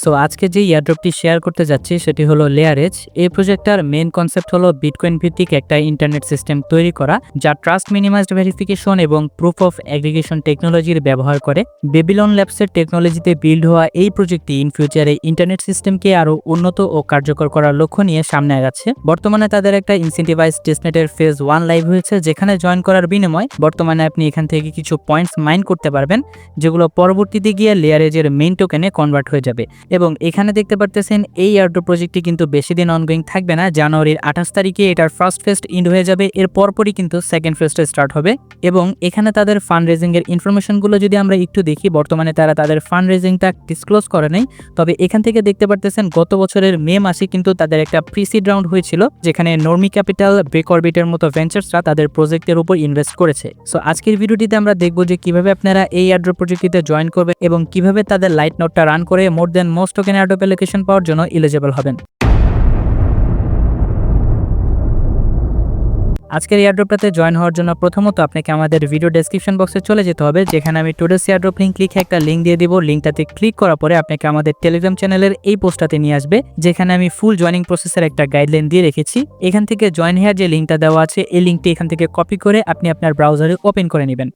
So আজকে যে এয়ারড্রপটি share করতে যাচ্ছি সেটি হলো লেয়ার এজ। এই প্রজেক্টটার মেইন কনসেপ্ট হলো বিটকয়েন ভিত্তিক একটা ইন্টারনেট সিস্টেম তৈরি করা যা ট্রাস্ট মিনিমাইজড ভেরিফিকেশন এবং প্রুফ অফ অ্যাগ্রিগেশন টেকনোলজির ব্যবহার করে। বেবিলন ল্যাবসের টেকনোলজিতে বিল্ড হওয়া এই প্রজেক্টটি ইন ফিউচারে ইন্টারনেট সিস্টেমকে আরও উন্নত ও কার্যকর করার লক্ষ্য নিয়ে সামনে আগাচ্ছে। বর্তমানে তাদের একটা ইনসেন্টিভাইজ টেস্টনেটের ফেজ 1 লাইভ হয়েছে, যেখানে জয়েন করার বিনিময়ে বর্তমানে আপনি এখান থেকে কিছু পয়েন্টস মাইন করতে পারবেন, যেগুলো পরবর্তীতে গিয়ে লেয়ার এজের মেইন টোকেনে কনভার্ট হয়ে যাবে। এবং এখানে দেখতে পারতেছেন এই এয়ারড্রপ প্রজেক্টটি কিন্তু বেশি দিন অনগোয়িং থাকবে না। জানুয়ারির 28 তারিখে এটার ফার্স্ট ফেজ ইন্ড হয়ে যাবে, এর পরপরই কিন্তু সেকেন্ড ফেজটা স্টার্ট হবে। এবং এখানে তাদের ফান্ড রেজিং এর ইনফরমেশনগুলো যদি আমরা একটু দেখি, বর্তমানে তারা তাদের ফান্ড রেজিংটা ডিসক্লোজ করে নেই, তবে এখান থেকে দেখতে পারতেছেন গত বছরের মে মাসে কিন্তু তাদের একটা প্রিসিড রাউন্ড হয়েছিল, যেখানে নর্মি ক্যাপিটাল, বেকরবিটের মতো ভেঞ্চার্সরা তাদের প্রজেক্টের উপর ইনভেস্ট করেছে। সো আজকের ভিডিওটিতে আমরা দেখব যে কিভাবে আপনারা এই এয়ারড্রপ প্রজেক্টটিতে জয়েন করবেন এবং কিভাবে তাদের লাইট নোটটা রান করে মোর দেন মোস্ট টোকেন এয়ারড্রপ অ্যালোকেশন পাওয়ার জন্য এলিজিবল হবেন। আজকের এয়ারড্রপটাতে জয়েন হওয়ার জন্য প্রথমত আপনাকে আমাদের ভিডিও ডেসক্রিপশন বক্সে চলে যেতে হবে, যেখানে আমি টুডেস এয়ারড্রপ লিংক লিখে একটা লিঙ্ক দিয়ে দিব। লিঙ্কটাতে ক্লিক করার পরে আপনাকে আমাদের টেলিগ্রাম চ্যানেলের এই পোস্টটাতে নিয়ে আসবে, যেখানে আমি ফুল জয়েনিং প্রসেসের একটা গাইডলাইন দিয়ে রেখেছি। এখান থেকে জয়েন হেয়ার যে লিঙ্কটা দেওয়া আছে, এই লিঙ্কটি এখান থেকে কপি করে আপনি আপনার ব্রাউজারে ওপেন করে নেবেন।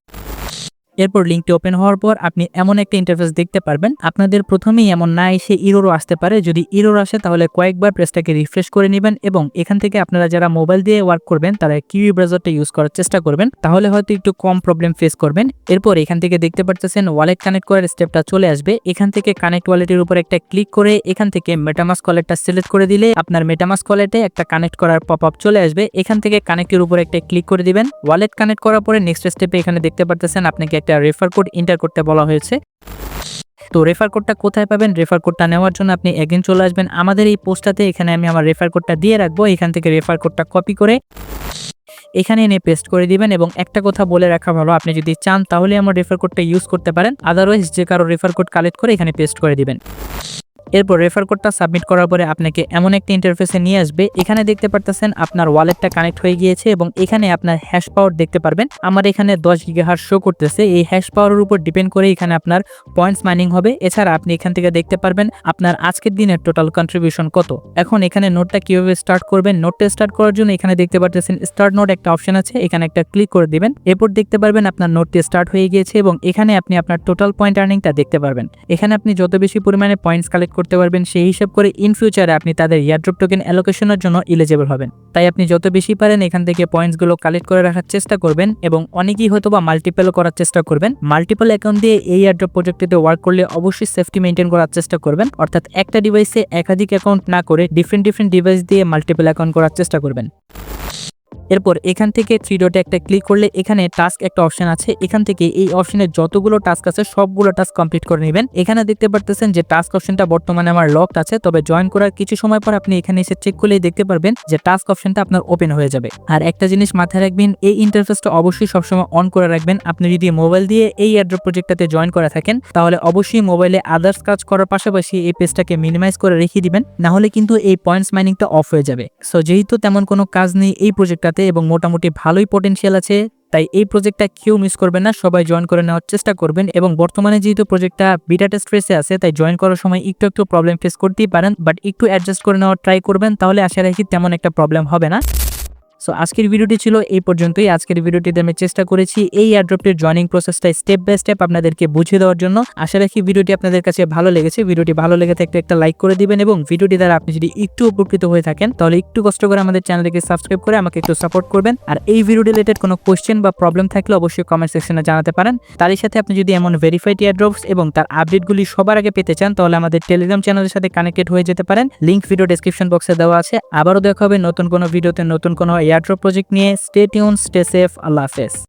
এরপর লিঙ্কটি ওপেন হওয়ার পর আপনি এমন একটা ইন্টারফেস দেখতে পারবেন। আপনাদের প্রথমেই এমন না এসে ইরোরও আসতে পারে। যদি ইরোর আসে তাহলে কয়েকবার পেজটাকে রিফ্রেশ করে নেবেন এবং এখান থেকে আপনারা যারা মোবাইল দিয়ে ওয়ার্ক করবেন তারা কিউই ব্রাউজারটা ইউজ করার চেষ্টা করবেন, তাহলে হয়তো একটু কম প্রবলেম ফেস করবেন। এরপর এখান থেকে দেখতে পাচ্ছেন ওয়ালেট কানেক্ট করার স্টেপটা চলে আসবে। এখান থেকে কানেক্ট ওয়ালেটের উপর একটা ক্লিক করে এখান থেকে মেটামাস্ক ওয়ালেটটা সিলেক্ট করে দিলে আপনার মেটামাস্ক ওয়ালেটে একটা কানেক্ট করার পপআপ চলে আসবে। এখান থেকে কানেক্টের উপর একটা ক্লিক করে দিবেন। ওয়ালেট কানেক্ট করার পরে নেক্সট স্টেপে এখানে দেখতে পাচ্ছেন আপনাকে একটা রেফার কোড এন্টার করতে বলা হয়েছে। তো রেফার কোডটা কোথায় পাবেন? রেফার কোডটা নেওয়ার জন্য আপনি এগেইন চলে আসবেন আমাদের এই পোস্টটাতে। এখানে আমি আমার রেফার কোডটা দিয়ে রাখবো। এখান থেকে রেফার কোডটা কপি করে এখানে এনে পেস্ট করে দিবেন। এবং একটা কথা বলে রাখা ভালো, আপনি যদি চান তাহলে আমার রেফার কোডটা ইউজ করতে পারেন, আদারওয়াইজ যে কারো রেফার কোড কালেক্ট করে এখানে পেস্ট করে দিবেন। এরপর রেফার কোডটা সাবমিট করার পরে আপনাকে এমন একটা ইন্টারফেসে নিয়ে আসবে। এখানে দেখতে পারতেছেন আপনার ওয়ালেটটা কানেক্ট হয়ে গিয়েছে এবং এখানে আপনার হ্যাশ পাওয়ার দেখতে পারবেন। আমার এখানে 10 গিগাহার্টজ শো করতেছে। এই হ্যাশ পাওয়ারের উপর ডিপেন্ড করে এখানে আপনার পয়েন্টস মাইনিং হবে। এছাড়া আপনি এখান থেকে দেখতে পারবেন আপনার আজকের দিনের টোটাল কন্ট্রিবিউশন কত। এখন এখানে নোটটা কিভাবে স্টার্ট করবেন? নোটটা স্টার্ট করার জন্য এখানে দেখতে পারতেছেন স্টার্ট নোট একটা অপশন আছে, এখানে একটা ক্লিক করে দিবেন। এরপর দেখতে পারবেন আপনার নোটটি স্টার্ট হয়ে গিয়েছে এবং এখানে আপনি আপনার টোটাল পয়েন্ট আর্নিংটা দেখতে পারবেন। এখানে আপনি যত বেশি পরিমাণে পয়েন্টস কালেক্ট করতে পারবেন সেই হিসাব করে ইন ফিউচারে আপনি তাদের এয়ারড্রপ টোকেন অ্যালোকেশনের জন্য এলিজিবল হবেন। তাই আপনি যত বেশি পারেন এখান থেকে পয়েন্টসগুলো কালেক্ট করে রাখার চেষ্টা করবেন এবং অনেকেই হয়তো বা মাল্টিপলও করার চেষ্টা করবেন। মাল্টিপল অ্যাকাউন্ট দিয়ে এই এয়ারড্রপ প্রজেক্টটিতে ওয়ার্ক করলে অবশ্যই সেফটি মেইনটেইন করার চেষ্টা করবেন, অর্থাৎ একটা ডিভাইসে একাধিক অ্যাকাউন্ট না করে ডিফারেন্ট ডিভাইস দিয়ে মাল্টিপল অ্যাকাউন্ট করার চেষ্টা করবেন। এরপর এখান থেকে 3 ডটে একটা ক্লিক করলে এখানে টাস্ক একটা অপশন আছে। এখান থেকে এই অপশনে যতগুলো টাস্ক আছে সবগুলো টাস্ক কমপ্লিট করে নেবেন। এখানে দেখতে পারতেছেন যে টাস্ক অপশনটা বর্তমানে আমার লকড আছে, তবে জয়েন করার কিছু সময় পর আপনি এখানে এসে চেক করলেই দেখতে পারবেন যে টাস্ক অপশনটা আপনার ওপেন হয়ে যাবে। আর একটা জিনিস মাথায় রাখবেন, এই ইন্টারফেসটা অবশ্যই সবসময় অন করে রাখবেন। আপনি যদি মোবাইল দিয়ে এই এয়ারড্রপ প্রজেক্টটাতে জয়েন করা থাকেন তাহলে অবশ্যই মোবাইলে আদার্স কাজ করার পাশাপাশি এই পেজটাকে মিনিমাইজ করে রেখে দিবেন, না হলে কিন্তু এই পয়েন্টস মাইনিংটা অফ হয়ে যাবে। সো যেহেতু তেমন কোনো কাজ নেই এই প্রজেক্টটাতে এবং মোটামুটি ভালোই পটেনশিয়াল আছে, তাই এই প্রজেক্টটা কেউ মিস করবেন না, সবাই জয়েন করে নেওয়ার চেষ্টা করবেন। এবং বর্তমানে যেহেতু প্রজেক্টটা বিটা টেস্ট ফেসে আছে, তাই জয়েন করার সময় একটু প্রবলেম ফেস করতেই পারেন, বাট একটু অ্যাডজাস্ট করে নেওয়ার ট্রাই করবেন, তাহলে আশা রাখি তেমন একটা প্রবলেম হবে না। সো আজকের ভিডিওটি ছিল এই পর্যন্তই। আজকের ভিডিওটিতে আমি চেষ্টা করেছি এই এয়ারড্রপটির জয়েনিং প্রসেসটা স্টেপ বাই স্টেপ আপনাদেরকে বুঝিয়ে দেওয়ার জন্য। আশা রাখি ভিডিওটি আপনাদের কাছে ভালো লেগেছে। ভিডিওটি ভালো লেগে থাকলে একটা লাইক করে দিবেন এবং ভিডিওটি দ্বারা আপনি যদি একটু উপকৃত হয়ে থাকেন তাহলে একটু কষ্ট করে আমাদের চ্যানেলটিকে সাবস্ক্রাইব করে আমাকে একটু সাপোর্ট করবেন। আর এই ভিডিও রিলেটেড কোনো কোয়েশ্চেন বা প্রবলেম থাকলে অবশ্যই কমেন্ট সেকশনে জানাতে পারেন। তারই সাথে আপনি যদি এমন ভেরিফাইড এয়ারড্রপস এবং তার আপডেটগুলি সবার আগে পেতে চান তাহলে আমাদের টেলিগ্রাম চ্যানেলের সাথে কানেক্টেড হয়ে যেতে পারেন। লিংক ভিডিও ডেসক্রিপশন বক্সে দেওয়া আছে। আবারও দেখা হবে নতুন কোনো ভিডিওতে নতুন কোনো এয়ারড্রপ প্রজেক্ট নিয়ে। Stay tuned, stay safe, Allah Hafiz.